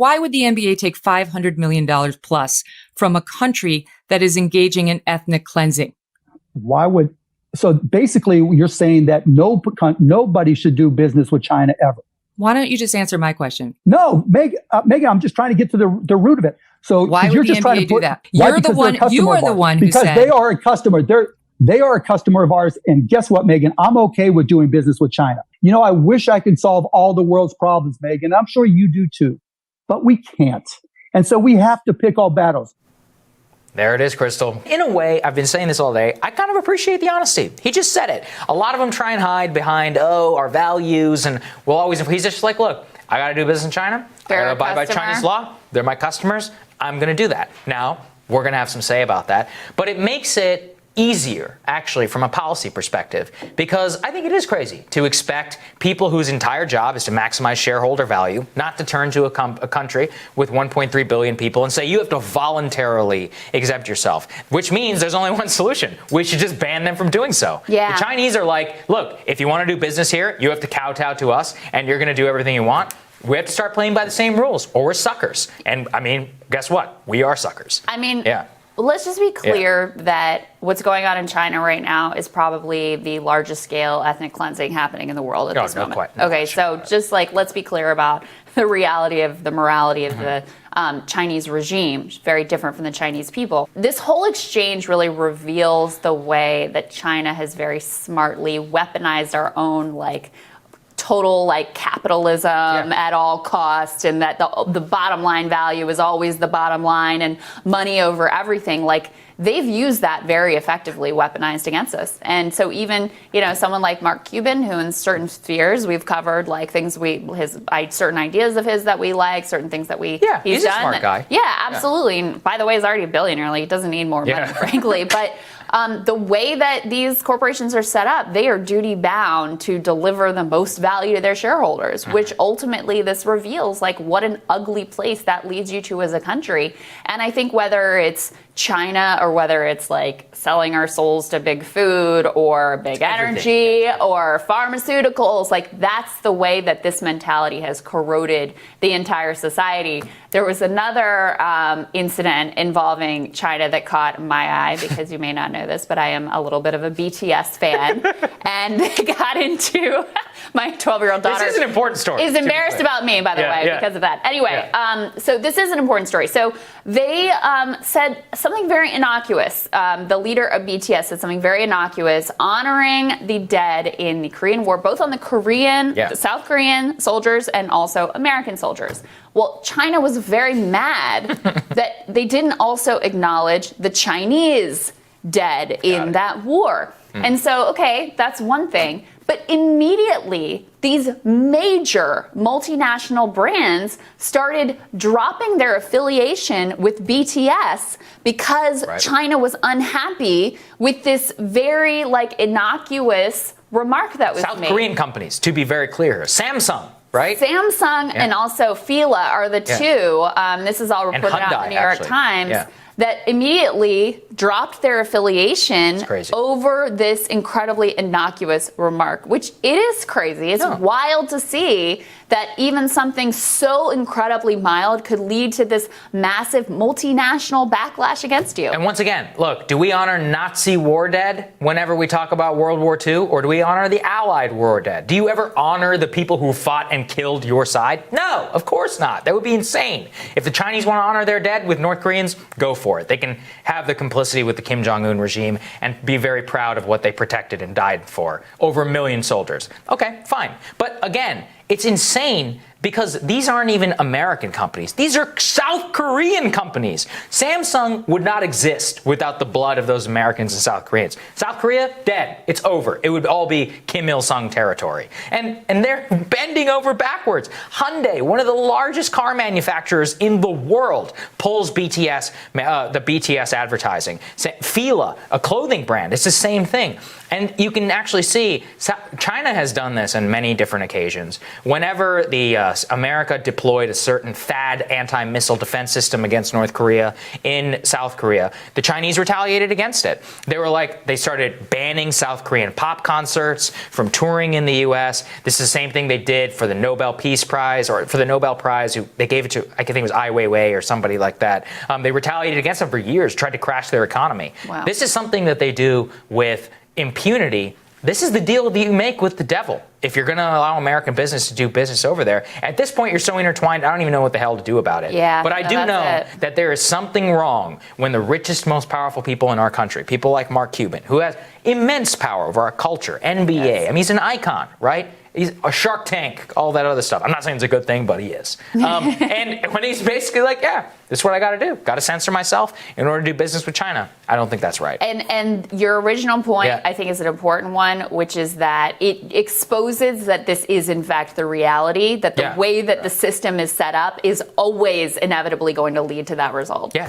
Why would the NBA take $500 million plus from a country that is engaging in ethnic cleansing? So basically you're saying that nobody should do business with China ever. Why don't you just answer my question? No, Megan, I'm just trying to get to the root of it. So why would you're the just NBA trying to do that? You are the one who because said, they are a customer. They are a customer of ours. And guess what, Megan? I'm okay with doing business with China. You know, I wish I could solve all the world's problems, Megan. I'm sure you do too, but we can't. And so we have to pick our battles. There it is, Crystal. In a way, I've been saying this all day, I kind of appreciate the honesty. He just said it. A lot of them try and hide behind, our values, and he's just like, look, I got to do business in China. I got to abide by Chinese law. They're my customers. I'm going to do that. Now, we're going to have some say about that. But it makes it easier, actually, from a policy perspective, because I think it is crazy to expect people whose entire job is to maximize shareholder value not to turn to a country with 1.3 billion people and say you have to voluntarily exempt yourself, which means there's only one solution. We should just ban them from doing so. Yeah. The Chinese are like, look, if you want to do business here, you have to kowtow to us and you're going to do everything you want. We have to start playing by the same rules or we're suckers. And I mean, guess what? We are suckers. I mean, yeah. Let's just be clear that what's going on in China right now is probably the largest scale ethnic cleansing happening in the world at this moment. Just like, let's be clear about the reality of the morality of the Chinese regime, very different from the Chinese people. This whole exchange really reveals the way that China has very smartly weaponized our own, total capitalism at all costs, and that the bottom line value is always the bottom line and money over everything. They've used that very effectively, weaponized against us. And so even, someone like Mark Cuban, who in certain spheres we've covered things certain ideas of his that we like, certain things that he's done. A smart guy. Yeah, absolutely. Yeah. And by the way, he's already a billionaire. He doesn't need more money, frankly. But the way that these corporations are set up, they are duty bound to deliver the most value to their shareholders, which ultimately this reveals what an ugly place that leads you to as a country. And I think whether it's China or whether it's selling our souls to big food or big energy or pharmaceuticals, that's the way that this mentality has corroded the entire society. There was another incident involving China that caught my eye, because you may not know this, but I am a little bit of a BTS fan. And they got into my 12-year-old daughter. This is an important story. Is embarrassed about me, by the way, because of that. Anyway, so this is an important story. So they said something very innocuous. The leader of BTS said something very innocuous, honoring the dead in the Korean War, both on the South Korean soldiers and also American soldiers. Well, China was very mad that they didn't also acknowledge the Chinese dead in that war. And so, that's one thing. But immediately, these major multinational brands started dropping their affiliation with BTS because China was unhappy with this very innocuous remark that was made. South Korean companies, to be very clear. Samsung. Right? Samsung and also Fila are the two. This is all reported out in the New York Times. That immediately dropped their affiliation over this incredibly innocuous remark, which it is crazy. It's wild to see that even something so incredibly mild could lead to this massive multinational backlash against you. And once again, look, do we honor Nazi war dead whenever we talk about World War II, or do we honor the Allied war dead? Do you ever honor the people who fought and killed your side? No, of course not. That would be insane. If the Chinese want to honor their dead with North Koreans, go for it. They can have the complicity with the Kim Jong-un regime and be very proud of what they protected and died for. Over 1 million soldiers. Okay, fine. But again, it's insane because these aren't even American companies. These are South Korean companies. Samsung would not exist without the blood of those Americans and South Koreans. South Korea, dead. It's over. It would all be Kim Il-sung territory. And they're bending over backwards. Hyundai, one of the largest car manufacturers in the world, pulls BTS, the BTS advertising. Fila, a clothing brand, it's the same thing. And you can actually see China has done this on many different occasions. Whenever the America deployed a certain THAAD anti-missile defense system against North Korea in South Korea. The Chinese retaliated against it. They started banning South Korean pop concerts from touring in the U.S. This is the same thing they did for the Nobel Peace Prize, or for the Nobel Prize, they gave it to, I think it was Ai Weiwei or somebody like that. They retaliated against them for years, tried to crash their economy. Wow. This is something that they do with impunity. This is the deal that you make with the devil. If you're going to allow American business to do business over there, at this point, you're so intertwined, I don't even know what the hell to do about it. Yeah, but I do know that there is something wrong when the richest, most powerful people in our country, people like Mark Cuban, who has immense power over our culture, NBA, Yes. I mean, he's an icon, right? He's a Shark Tank, all that other stuff. I'm not saying it's a good thing, but he is. And when he's basically like, yeah, this is what I got to do. Got to censor myself in order to do business with China. I don't think that's right. And your original point, I think, is an important one, which is that it exposes that this is, in fact, the reality, that the way that the system is set up is always inevitably going to lead to that result. Yes.